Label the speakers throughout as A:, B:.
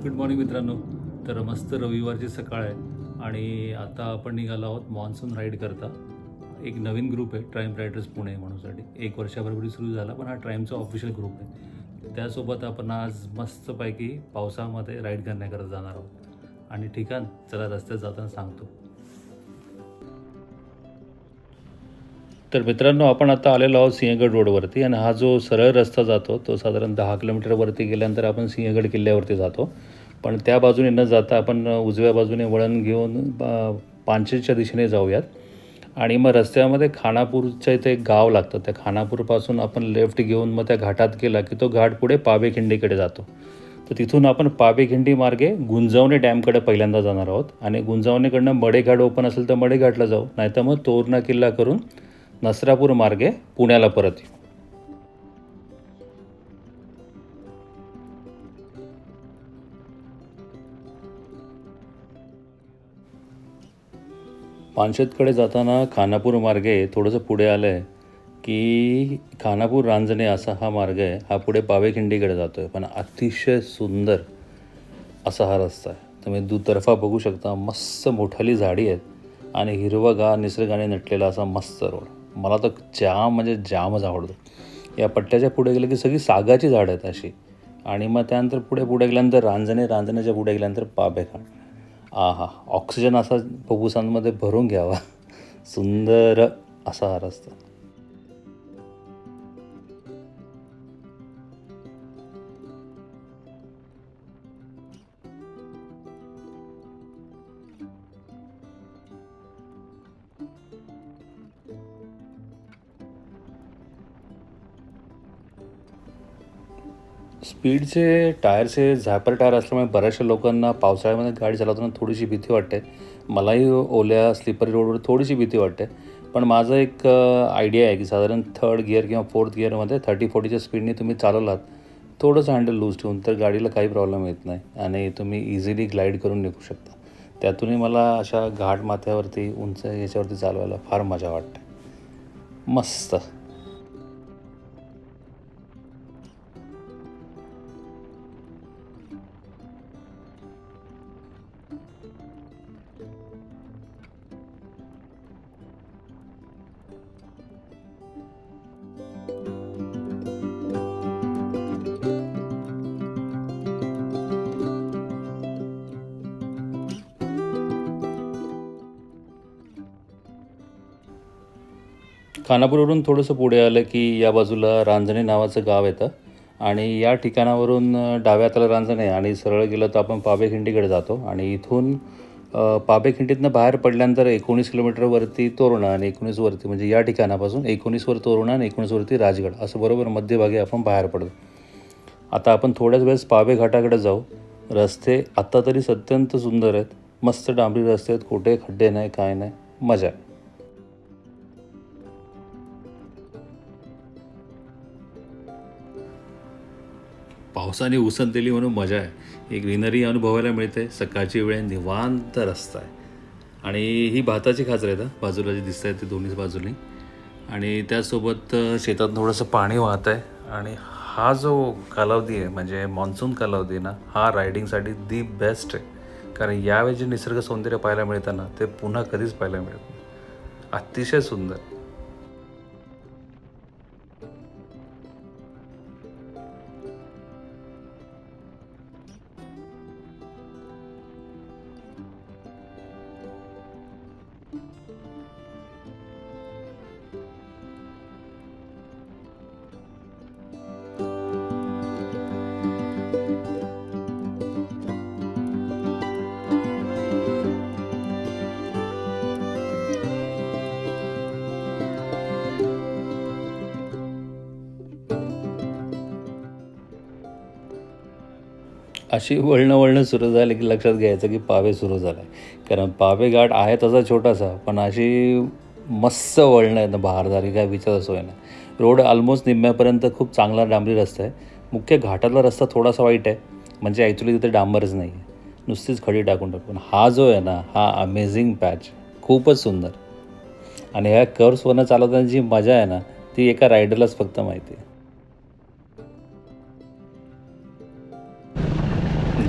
A: Good morning मित्रांनो. तर मस्त रविवारची सकाळ आहे आणि आता आपण निघालो आहोत मॉन्सून राईड करता. एक नवीन ग्रुप आहे ट्राइम रायडर्स पुणे म्हणूनसाठी. 1 वर्षापूर्वी सुरू झाला, पण हा ट्राइमचा ऑफिशियल ग्रुप आहे. त्यासोबत आपण आज मस्तपैकी पावसामध्ये राईड करण्याकरता जाणार आहोत. आणि ठिकाण चला रस्त्यात जाताना सांगतो. तर मित्रांनो, आपण आता आलेलो आहोत सिंहगड रोडवरती आणि हा जो सरळ रस्ता जातो तो साधारण 10 किलोमीटरवरती गेल्यानंतर आपण सिंहगड किल्ल्यावरती जातो. पण त्या बाजूने न जाता आपण उजव्या बाजूने वळण घेऊन पानशेतच्या दिशेने जाऊयात. आणि मग रस्त्यामध्ये खानापूरच्या इथे एक गाव लागतं. त्या खानापूरपासून आपण लेफ्ट घेऊन मग त्या घाटात गेला की तो घाट पुढे पाबेखिंडीकडे जातो. तर तिथून आपण पाबेखिंडी मार्गे गुंजवणे डॅमकडे पहिल्यांदा जाणार आहोत. आणि गुंजवणेकडनं मडेघाट ओपन असेल तर मडेघाटला जाऊ, नाहीतर मग तोरणा किल्ला करून नसरापूर मार्गे पुण्याला परत येऊ. पानशेतकडे जाताना खानापूर मार्गे थोडंसं पुढे आलं आहे की खानापूर रांजणे असा हा मार्ग आहे. हा पुढे पावेखिंडीकडे जातो आहे, पण अतिशय सुंदर असा हा रस्ता आहे. तुम्ही दुतर्फा बघू शकता, मस्त मोठाली झाडी आहेत आणि हिरवगार निसर्गाने नटलेला असा मस्त रोड. मला तर म्हणजे जामच आवडतो. या पट्ट्याच्या पुढे गेलं की सगळी सागाची झाडं आहेत अशी. आणि मग त्यानंतर पुढे गेल्यानंतर रांजण्याच्या पुढे गेल्यानंतर पाबेघाट. आहा, ऑक्सिजन असा फुफ्फुसांमध्ये भरून घ्यावा. सुंदर असा हा रस्ता. स्पीडचे टायरचे झापर टायर असल्यामुळे बऱ्याचशा लोकांना पावसाळ्यामध्ये गाडी चालवताना थोडीशी भीती वाटते. मलाही ओल्या स्लिपरी रोडवर थोडीशी भीती वाटते. पण माझं एक आयडिया आहे की साधारण 3rd गिअर किंवा 4th गिअरमध्ये 30-40च्या स्पीडने तुम्ही चालवलात, थोडंसं हँडल लूज ठेवून, तर गाडीला काही प्रॉब्लेम येत नाही आणि तुम्ही इझिली ग्लाईड करून निघू शकता. त्यातूनही मला अशा घाट माथ्यावरती उंच याच्यावरती चालवायला फार मजा वाटते. मस्त. खानापूरवरून थोडंसं पुढे आलं की या बाजूला रांजणे नावाचं गाव येतं आणि या ठिकाणावरून डाव्या हाताला रांजणे आणि सरळ गेलं तर आपण पाबेखिंडीकडे जातो. आणि इथून पाबेखिंडीतनं बाहेर पडल्यानंतर 19 किलोमीटरवरती तोरणा आणि 19 वरती, म्हणजे या ठिकाणापासून 19वर तोरणा आणि 19 वरती राजगड, असं बरोबर मध्यभागी आपण बाहेर पडतो. आता आपण थोड्याच वेळेस पाबेघाटाकडे जाऊ. रस्ते आत्ता तरी अत्यंत सुंदर आहेत. मस्त डांबरी रस्ते आहेत, कुठे खड्डे नाही, काय नाही, मजा आहे. पावसाने उसंतलेली म्हणून मजा आहे. ही ग्रीनरी अनुभवायला मिळते. सकाळची वेळ, निवांत रस्ता आहे. आणि ही भाताची खाचरं आहेत बाजूला जी दिसत आहेत ते दोन्ही बाजूनी. आणि त्यासोबत शेतात थोडंसं पाणी वाहत आहे. आणि हा जो कालावधी आहे म्हणजे मॉन्सून कालावधी ना, हा रायडिंगसाठी दी बेस्ट आहे. कारण यावेळी जे निसर्ग सौंदर्य पाहायला मिळतं ना, ते पुन्हा कधीच पाहायला मिळत नाही. अतिशय सुंदर. अशी वळणं सुरू झाली की लक्षात घ्यायचं की पावे सुरू झाला आहे. कारण पावे घाट आहे तसा छोटासा, पण अशी मस्त वळणं आहेत ना बहारदार, काय विचारच होय ना. रोड ऑलमोस्ट निम्म्यापर्यंत खूप चांगला डांबरी रस्ता आहे. मुख्य घाटातला रस्ता थोडासा वाईट आहे, म्हणजे ॲक्च्युली तिथे डांबरच नाही आहे, नुसतीच खडी टाकून टाकून. हा जो आहे ना, हा अमेझिंग पॅच, खूपच सुंदर. आणि ह्या कर्व्सवरनं चालवताना जी मजा आहे ना, ती एका रायडरलाच फक्त माहिती आहे.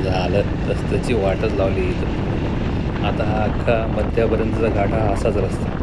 A: झालं, रस्त्याची वाटच लावली इथं. आता हा अख्खा मध्यापर्यंतचा घाट हा असाच रस्ता.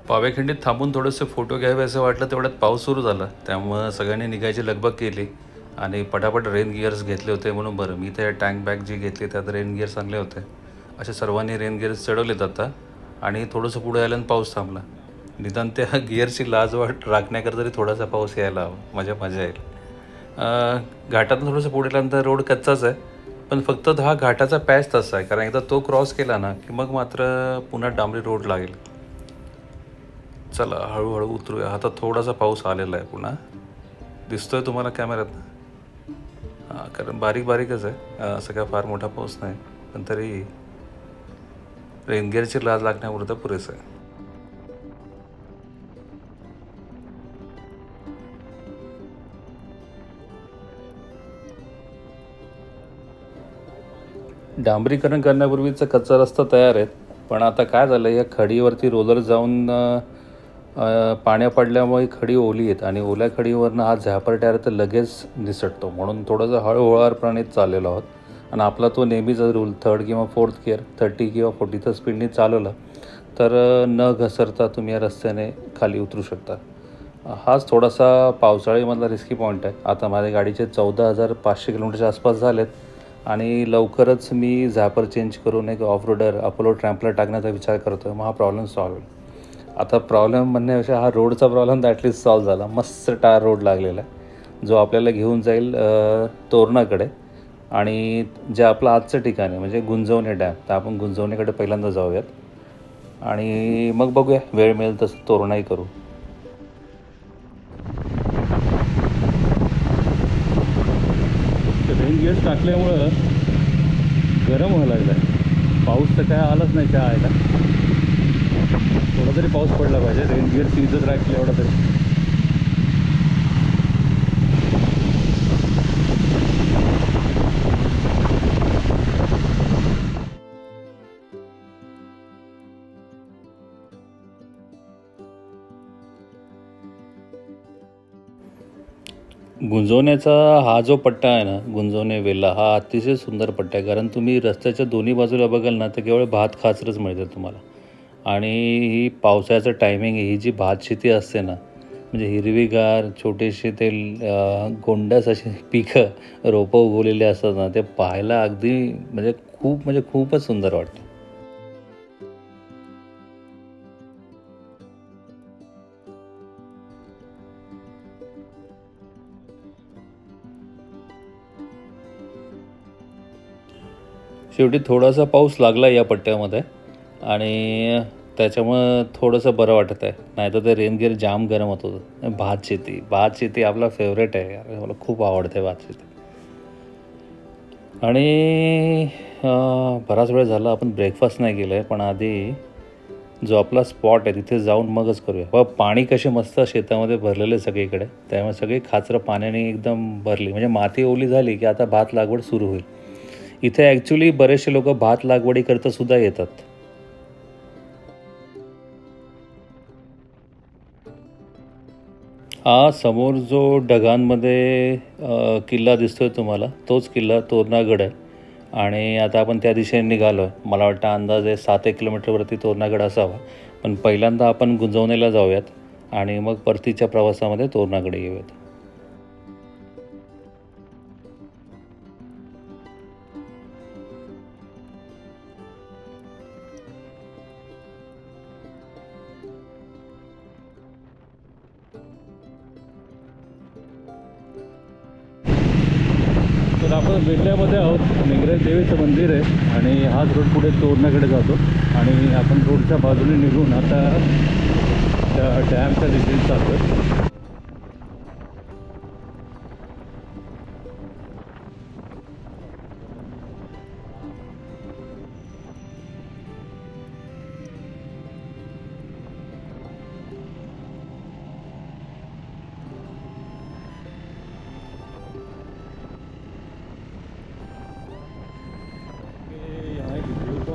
A: पावेखिंडीत थांबून थोडंसं फोटो घ्यावे असं वाटलं, तेवढ्यात पाऊस सुरू झाला. त्यामुळं सगळ्यांनी निघायची लगबग केली आणि पटापट रेन गिअर्स घेतले होते म्हणून बरं. मी त्या टँक बॅग जी घेतली त्यात रेन गिअर चांगले होते. असे सर्वांनी रेन गिअर्स चढवलेत आता. आणि थोडंसं पुढे आल्यानं पाऊस थांबला. निदान त्या गिअरची लाज वाट राखण्याकरता तरी थोडासा पाऊस यायला हवा, मजा येईल. घाटातून थोडंसं पुढे आल्यानंतर रोड कच्चाच आहे, पण फक्त हा घाटाचा पॅच तसा आहे. कारण एकदा तो क्रॉस केला ना की मग मात्र पुन्हा डांबरी रोड लागेल. चला हळूहळू उतरूया. आता थोडासा पाऊस आलेला आहे पुन्हा, दिसतोय तुम्हाला कॅमेऱ्यात. हां, कारण बारीकच आहे, असं काय फार मोठा पाऊस नाही, पण तरी रेनगिअरची लाज लागण्यापुरतं पुरेसं आहे. डांबरीकरण करण्यापूर्वीचा कच्चा रस्ता तयार आहे, पण आता काय झालं, या खडीवरती रोलर जाऊन पाण्या पडल्यामुळे खडी ओली आहेत आणि ओल्या खडीवरनं हा झॅपर टायर तर लगेच निसटतो. म्हणून थोडंसं हळूहळूप्रमाणे चाललेलो आहोत. आणि आपला तो नेहमीचा रूल 3rd किंवा 4th गिअर 30 किंवा 40 स्पीडने चालवलं तर न घसरता तुम्ही या रस्त्याने खाली उतरू शकता. हाच थोडासा पावसाळ्यामधला रिस्की पॉईंट आहे. आता माझ्या गाडीचे 14,500 किलोमीटरच्या आसपास झालेत आणि लवकरच मी झॅपर चेंज करून एक ऑफ रोडर अपोलो ट्रॅम्पला टाकण्याचा विचार करतो आहे. मग हा प्रॉब्लेम सॉल्व्ह होईल. आता प्रॉब्लेम म्हणण्यापेक्षा हा रोडचा प्रॉब्लेम तर ॲटलिस्ट सॉल्व्ह झाला. मस्त टायर रोड लागलेला आहे, जो आपल्याला घेऊन जाईल तोरणाकडे. आणि जे आपलं आजचं ठिकाण आहे म्हणजे गुंजवणे डॅम, तर आपण गुंजवणीकडे पहिल्यांदा जाऊयात आणि मग बघूया, वेळ मिळेल तसं तोरणाही करू. रेन गिअर्स टाकल्यामुळं गरम व्हायला लागलं आहे. पाऊस तर काय आलाच नाही त्या आयला. थोडा तरी पाऊस पडला पाहिजे, रेन गिअर्स इजत राखले एवढा तरी. गुंजवण्याचा हा जो पट्टा आहे ना, गुंजवणे वेल्हा, हा अतिशय सुंदर पट्टा आहे. कारण तुम्ही रस्त्याच्या दोन्ही बाजूला बघाल ना तर केवळ भात खाचरच मिळते तुम्हाला. आणि ही पावसाळ्याचं टायमिंग, ही जी भातशेती असते ना, म्हणजे हिरवीगार छोटेसे ते गोंडस अशी पिकं रोपं उगवलेली असतात ना, ते पाहायला अगदी म्हणजे खूपच सुंदर वाटतं. शेवटी थोडासा पाऊस लागला या पट्ट्यामध्ये आणि त्याच्यामुळं थोडंसं बरं वाटत आहे. नाहीतर ते रेनगिअर जाम गरम होत होतं. भातशेती आपला फेवरेट आहे यार, मला खूप आवडते भातशेती. आणि बराच वेळ झाला आपण ब्रेकफास्ट नाही केलं आहे, पण आधी जो आपला स्पॉट आहे तिथे जाऊन मगच करूया. पाणी कसे मस्त शेतामध्ये भरलेले सगळीकडे, त्यामुळे सगळी खाचरं पाण्याने एकदम भरली, म्हणजे माती ओली झाली की आता भात लागवड सुरू होईल. इथे ॲक्च्युली बरेचसे लोक भात लागवडीकरता सुद्धा येतात. हा समोर जो ढगांमध्ये किल्ला दिसतोय तुम्हाला, तोच किल्ला तोरणागड आहे. आणि आता आपण त्या दिशेने निघालो आहे. मला वाटतं अंदाजे 7-1 किलोमीटरवरती तोरणागड असावा. पण पहिल्यांदा आपण गुंजवणीला जाऊयात आणि मग परतीच्या प्रवासामध्ये तोरणागड येऊयात. तर आपण वेल्ल्यामध्ये आहोत. निंगराज देवीचं मंदिर आहे आणि हाच रोड पुढे तोरणाकडे जातो. आणि आपण रोडच्या बाजूने निघून आता त्या डॅमच्या दिशेने चालतो.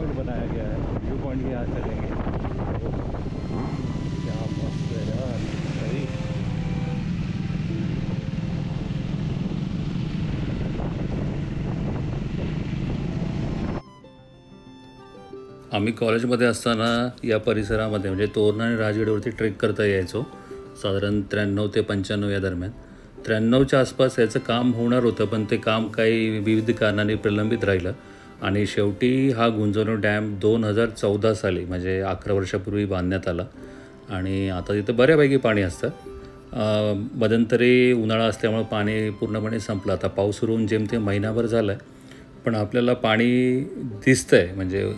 A: बनाया गया है, व्यू पॉइंट के यहाँ चलेंगे. क्या मस्त है यार. सही. आम्ही कॉलेजमध्ये असताना या परिसरामध्ये म्हणजे तोरणा आणि राजगडवरती ट्रेक करता यायचो. साधारण 93 ते 95 या दरम्यान. 93च्या आसपास याचं काम होणार होतं, पण ते काम काही विविध कारणांनी प्रलंबित राहिलं. आणि शेवटी हा गुंजवणी डॅम 2014 साली म्हणजे 11 वर्षापूर्वी बांधण्यात आला. आणि आता तिथं बऱ्यापैकी पाणी असतं. मध्यंतरी उन्हाळा असल्यामुळे पाणी पूर्णपणे संपलं. आता पाऊस सुरू होऊन जेमतेम महिनाभर झाला आहे, पण आपल्याला पाणी दिसतं आहे. म्हणजे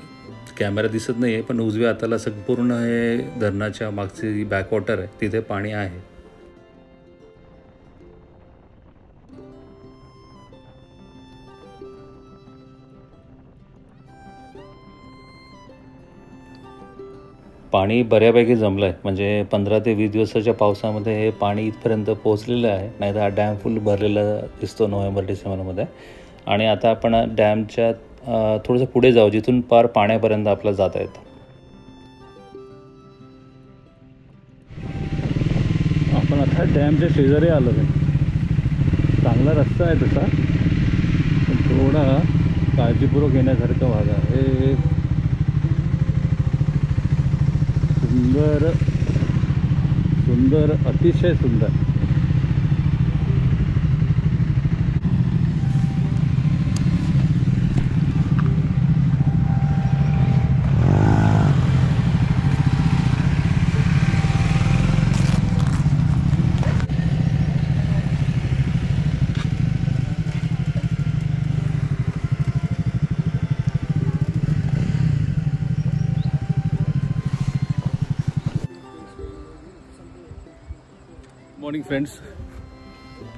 A: कॅमेरा दिसत नाही आहे, पण उजव्या हाताला संपूर्ण हे धरणाच्या मागची बॅकवॉटर आहे, तिथे पाणी आहे. पाणी बऱ्यापैकी जमलं आहे. म्हणजे 15 ते 20 दिवसाच्या पावसामध्ये हे पाणी इथपर्यंत पोहोचलेलं आहे. नाही तर हा डॅम फुल भरलेला दिसतो नोव्हेंबर-डिसेंबरमध्ये. आणि आता आपण डॅमच्या थोडंसं पुढे जाऊ, जिथून पार पाण्यापर्यंत आपल्याला जाता येतं. आपण आता डॅमच्या शेजारी आलो आहे. चांगला रस्ता आहे तसा, पण थोडा काळजीपूर्वक येण्यासारखा भाग आहे. सुंदर सुंदर, अतिशय सुंदर. मॉर्निंग फ्रेंड्स,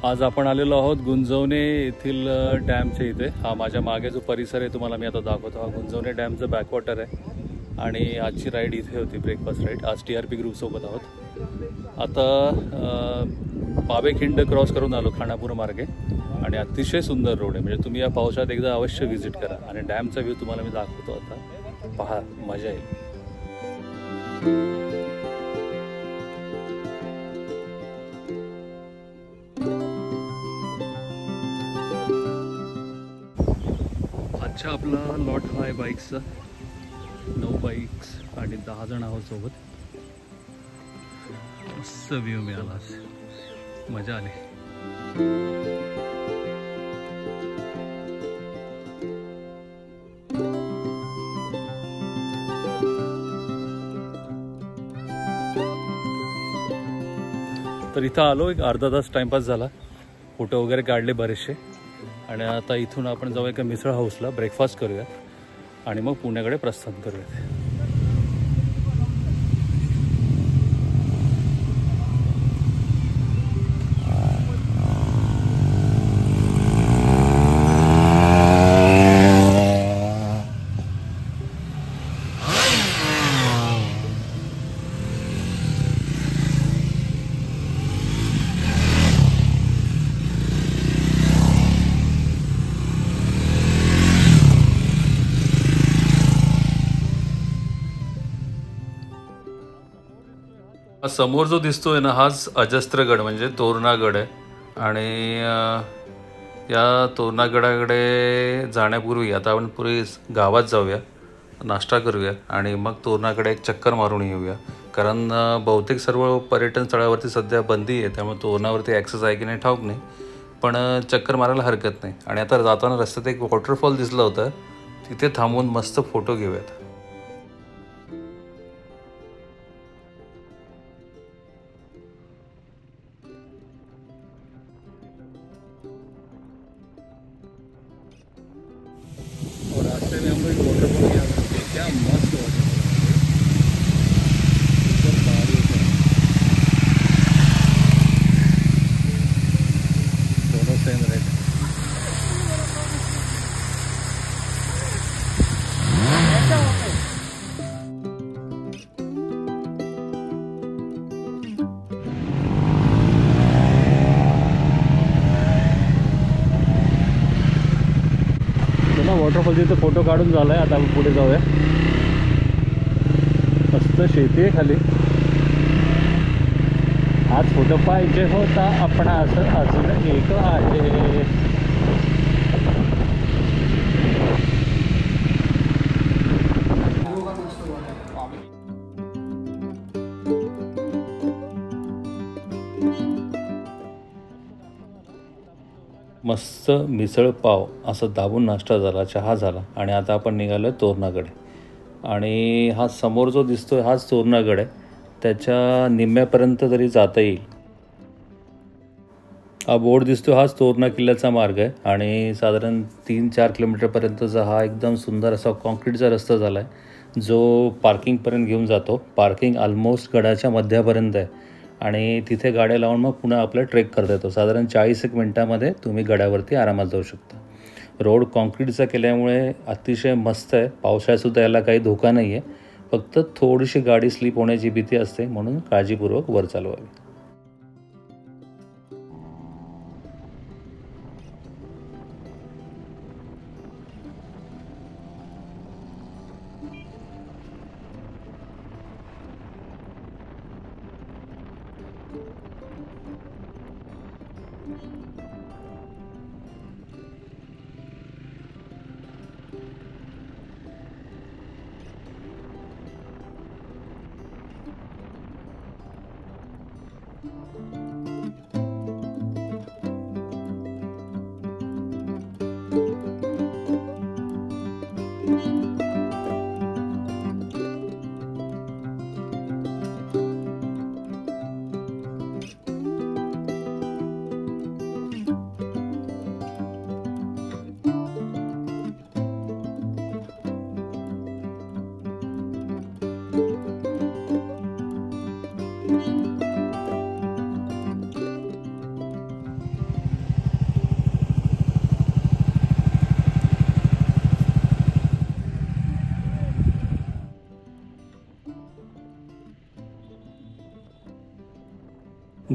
A: आज आपण आलेलो आहोत गुंजवणे येथील डॅमच्या इथे. हा माझ्या मागे जो परिसर आहे तुम्हाला मी आता दाखवतो, हा गुंजवणे डॅमचं बॅकवॉटर आहे. आणि आजची राईड इथे होती, ब्रेकफास्ट राईड. आज TRP ग्रुपसोबत आहोत. आता पावेखिंड क्रॉस करून आलो खानापूर मार्गे. आणि अतिशय सुंदर रोड आहे. म्हणजे तुम्ही या पावसाळ्यात एकदा अवश्य व्हिजिट करा. आणि डॅमचा व्ह्यू तुम्हाला मी दाखवतो आता. पहा, मजा येईल. अच्छा, आपला लॉट आहे बाईक्सचा. 9 बाईक्स आणि 10 जण आहोत सोबत. मस्त व्ह्यू मिळाला, मजा आली. तर इथं आलो, एक अर्धा तास टाइमपास झाला, फोटो वगैरे काढले बरेचसे. आणि आता इथून आपण जाऊ एका मिसळ हाऊसला, ब्रेकफास्ट करूया आणि मग पुण्याकडे प्रस्थान करूया. समोर जो दिसतोय ना हाच अजस्त्रगड म्हणजे तोरणागड आहे. आणि या तोरणागडाकडे जाण्यापूर्वी आता आपण पुढे गावात जाऊया, नाश्ता करूया आणि मग तोरणाकडे एक चक्कर मारून येऊया. कारण बहुतेक सर्व पर्यटन स्थळावरती सध्या बंदी आहे, त्यामुळे तोरणावरती ॲक्सेस आहे की नाही ठाऊक नाही, पण चक्कर मारायला हरकत नाही. आणि आता जाताना रस्त्यात एक वॉटरफॉल दिसलं होतं, तिथे थांबून मस्त फोटो घेऊयात. और रास्ते में हमको एक वाटरफॉल क्या क्या मस्त वाटरफॉल एकदम पहाड़ी से दोनों सेम रेट. वॉटरफॉल तिथे फोटो काढून झालाय. आता आपण पुढे जाऊया. मस्त शेती आहे खाली. आज फोटो पाहिजे होता आपण असं अजून एक आहे. मस्त मिसळ पाव असं दाबून नाश्ता झाला, चहा झाला आणि आता आपण निघालो आहे तोरणाकडे. आणि हा समोर जो दिसतोय हाच तोरणागड आहे. त्याच्या निम्म्यापर्यंत तरी जाता येईल. हा बोर्ड दिसतो हाच तोरणा किल्ल्याचा मार्ग आहे. आणि साधारण 3-4 किलोमीटरपर्यंतचा हा एकदम सुंदर असा कॉन्क्रीटचा रस्ता झाला आहे, जो पार्किंगपर्यंत घेऊन जातो. पार्किंग ऑलमोस्ट गडाच्या मध्यापर्यंत आहे आणि तिथे गाड्या लावून मग पुन्हा आपलं ट्रेक करता येतो. साधारण 40 मिनटामध्ये तुम्ही गडावरती आरामात जाऊ शकता. रोड कॉन्क्रीटचा केल्यामुळे अतिशय मस्त आहे. पावसाळ्यातसुद्धा याला काही धोका नाही आहे. फक्त थोडीशी गाडी स्लिप होण्याची भीती असते, म्हणून काळजीपूर्वक वर चालवावी.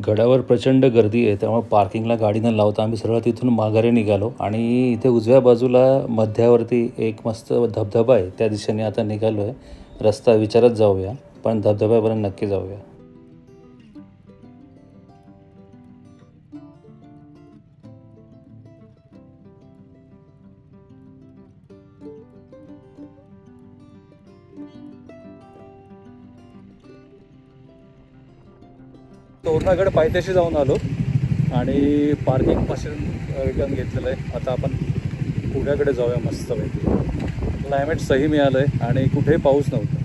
A: गडावर प्रचंड गर्दी आहे, त्यामुळे पार्किंगला गाडी न लावता आम्ही सरळ तिथून माघारी निघालो. आणि इथे उजव्या बाजूला मध्यावरती एक मस्त धबधबा आहे, त्या दिशेने आता निघालो आहे. रस्ता विचारत जाऊया, पण धबधब्यापर्यंत नक्की जाऊया. तोरणागड पायथ्याशी जाऊन आलो आणि पार्किंगपासून रिटर्न घेतलेलं आहे. आता आपण पुण्याकडे जाऊया. मस्तपैकी क्लायमेट सही मिळालं आहे आणि कुठेही पाऊस नव्हता.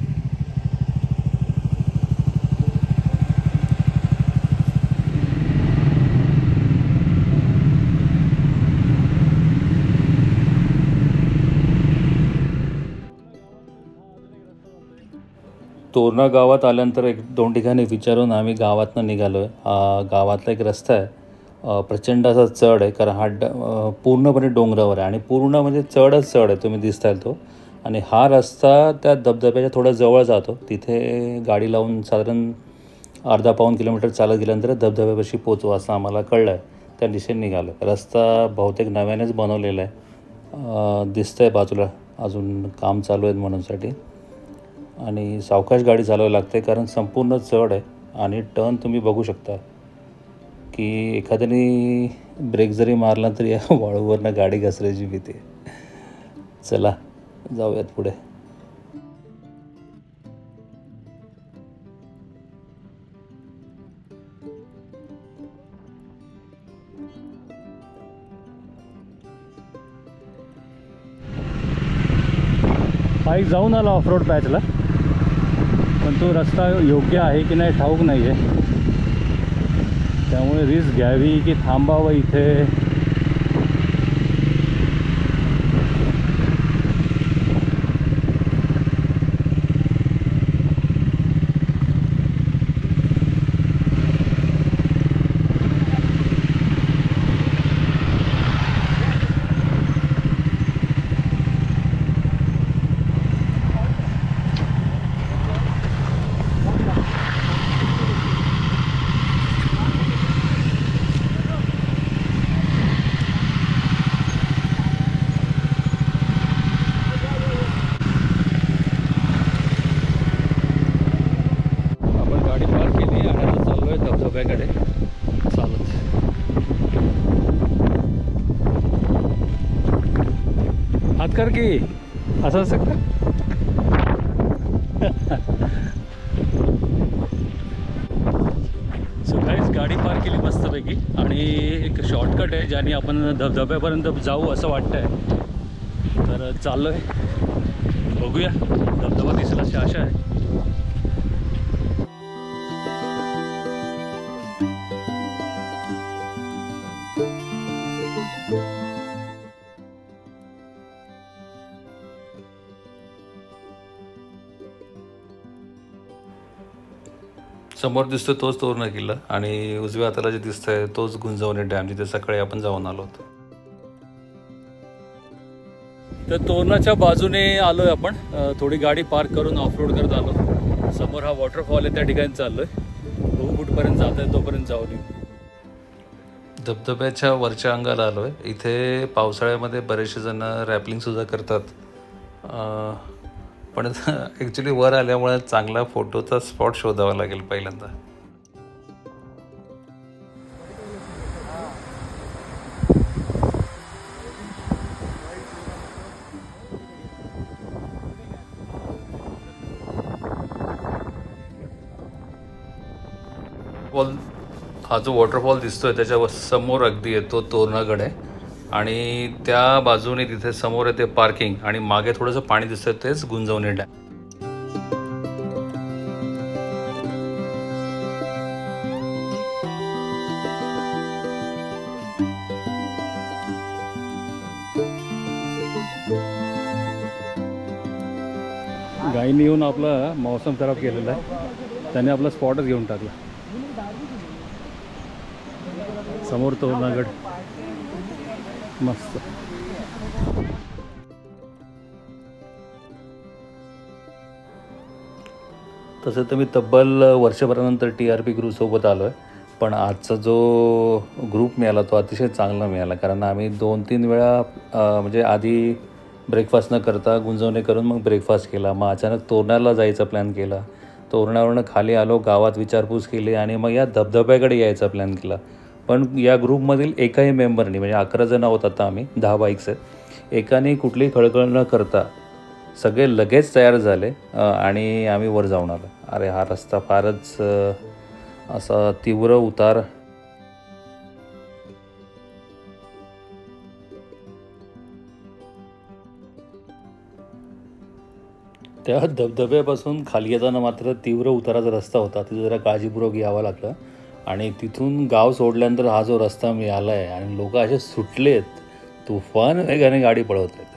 A: तोरणा गावात आल्यानंतर 1-2 ठिकाणी विचारून आम्ही गावातनं निघालो आहे. गावातला एक रस्ता आहे, प्रचंड असा चढ आहे, कारण हा पूर्णपणे डोंगरावर आहे आणि पूर्ण म्हणजे चढच चढ आहे, तुम्ही दिसताल तो. आणि हा रस्ता त्या धबधब्याच्या थोडा जवळ जातो. तिथे गाडी लावून साधारण अर्धा-पाऊण किलोमीटर चालत गेल्यानंतर धबधब्यापाशी पोचू असं आम्हाला कळलं आहे. त्या दिशेने निघालो. रस्ता बहुतेक नव्यानेच बनवलेला आहे, दिसतं आहे बाजूला अजून काम चालू आहेत म्हणूनसाठी. आणि सावकाश गाडी चालवावी लागते, कारण संपूर्ण चढ आहे आणि टर्न तुम्ही बघू शकता की एखाद्याने ब्रेक जरी मारला तरी या वाळूवरनं गाडी घसरायची भीती आहे. चला जाऊयात पुढे. बाईक जाऊन आला ऑफ रोड पॅचला, पण तो रस्ता योग्य आहे की नाही ठाऊक नाही आहे. त्यामुळे रिस्क घ्यावी की थांबावं इथे. धबधब्याकडे चालत. हात कर की असं असं का. सकाळीच गाडी पार्क केली मस्तपैकी आणि एक शॉर्टकट आहे ज्याने आपण धबधब्यापर्यंत जाऊ असं वाटतंय. तर चाललो आहे, बघूया धबधबा दिसेल अशी आशा आहे. समोर दिसतोय तोच तोरणा किल्ला आणि उजव्या हाताला जे दिसतंय तोच गुंजवणे डॅम, जिथे सकाळी आपण जाऊन आलो होतो. तर तोरणाच्या बाजूने आलोय आपण. थोडी गाडी पार्क करून ऑफ रोड करत आलो. समोर हा वॉटरफॉल आहे, त्या ठिकाणी चाललोय. बघू कुठपर्यंत जात आहे, तोपर्यंत जाऊन येऊ. धबधब्याच्या वरच्या अंगाला आलोय. इथे पावसाळ्यामध्ये बरेचसे जण रॅपलिंग सुद्धा करतात, पण ॲक्च्युली वर आल्यामुळे चांगला फोटोचा स्पॉट शोधावा लागेल पहिल्यांदा. हा जो वॉटरफॉल दिसतोय त्याच्या समोर अगदी येतो तोरणागड आहे आणि त्या बाजूने तिथे समोर येते पार्किंग आणि मागे थोडंसं पाणी दिसतंय, तेच गुंजवणे डॅम. गाईने येऊन आपला मौसम खराब केलेला आहे, त्याने आपला स्पॉटच घेऊन टाकला. समोर तोरणागड मस्त. तसं तर मी तब्बल वर्षभरानंतर TRP ग्रुपसोबत आलो आहे, पण आजचा जो ग्रुप मिळाला तो अतिशय चांगला मिळाला. कारण आम्ही 2-3 वेळा म्हणजे आधी ब्रेकफास्ट न करता गुंजवणे करून मग ब्रेकफास्ट केला. मग अचानक तोरणाला जायचा प्लॅन केला. तोरणावरनं खाली आलो, गावात विचारपूस केली आणि मग या धबधब्याकडे यायचा प्लॅन केला. पण या ग्रुपमधील एकाही मेंबरनी, म्हणजे 11 जण आहोत आता आम्ही, 10 बाईक्स आहेत, एकाने कुठलीही खळखळ न करता सगळे लगेच तयार झाले आणि आम्ही वर जाऊन आलो. अरे हा रस्ता फारच असा तीव्र उतार. त्या धबधब्यापासून खाली येताना मात्र तीव्र उताराचा रस्ता होता, तिथे जरा काळजीपूर्वक यावं लागलं. आणि तिथून गाव सोडल्यानंतर हा जो रस्ता मिळाला आहे आणि लोक असे सुटलेत, तुफान वेगाने गाडी पळवत आहेत.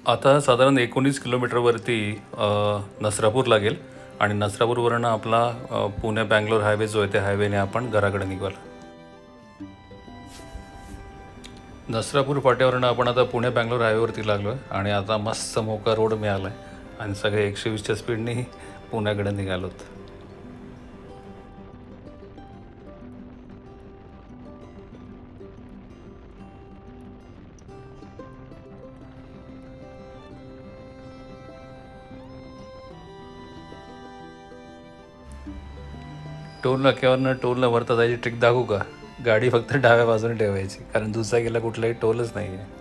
A: आता साधारण 19 किलोमीटरवरती नसरापूर लागेल आणि नसरापूरवरनं आपला पुणे बँगलोर हायवे जो आहे त्या हायवेने आपण घराकडे निघालो. नसरापूर फाट्यावरनं आपण आता पुणे बँगलोर हायवेवरती लागलो आहे आणि आता मस्त मोका रोड मिळाला आहे आणि सगळे 120च्या स्पीडने पुण्याकडे निघालोत. टोल नाक्यावरनं टोलला वरता जायची ट्रिक दाखवू का? गाडी फक्त डाव्या बाजूने ठेवायची, कारण दुचाकीला कुठलाही टोलच नाही आहे.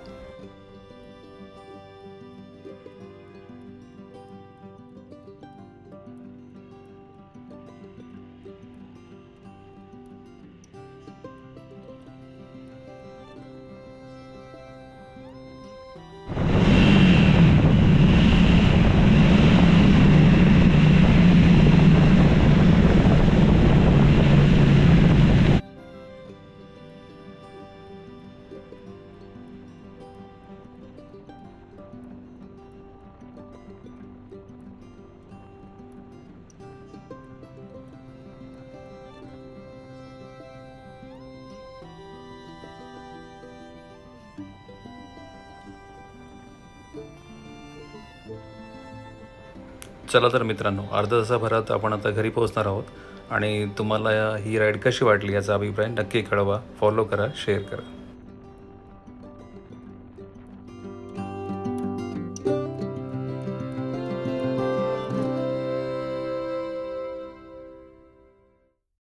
A: चला तर मित्रांनो, अर्ध्या तासाभरात आपण आता घरी पोहोचणार आहोत आणि तुम्हाला ही राईड कशी वाटली याचा अभिप्राय नक्की कळवा. फॉलो करा, शेअर करा.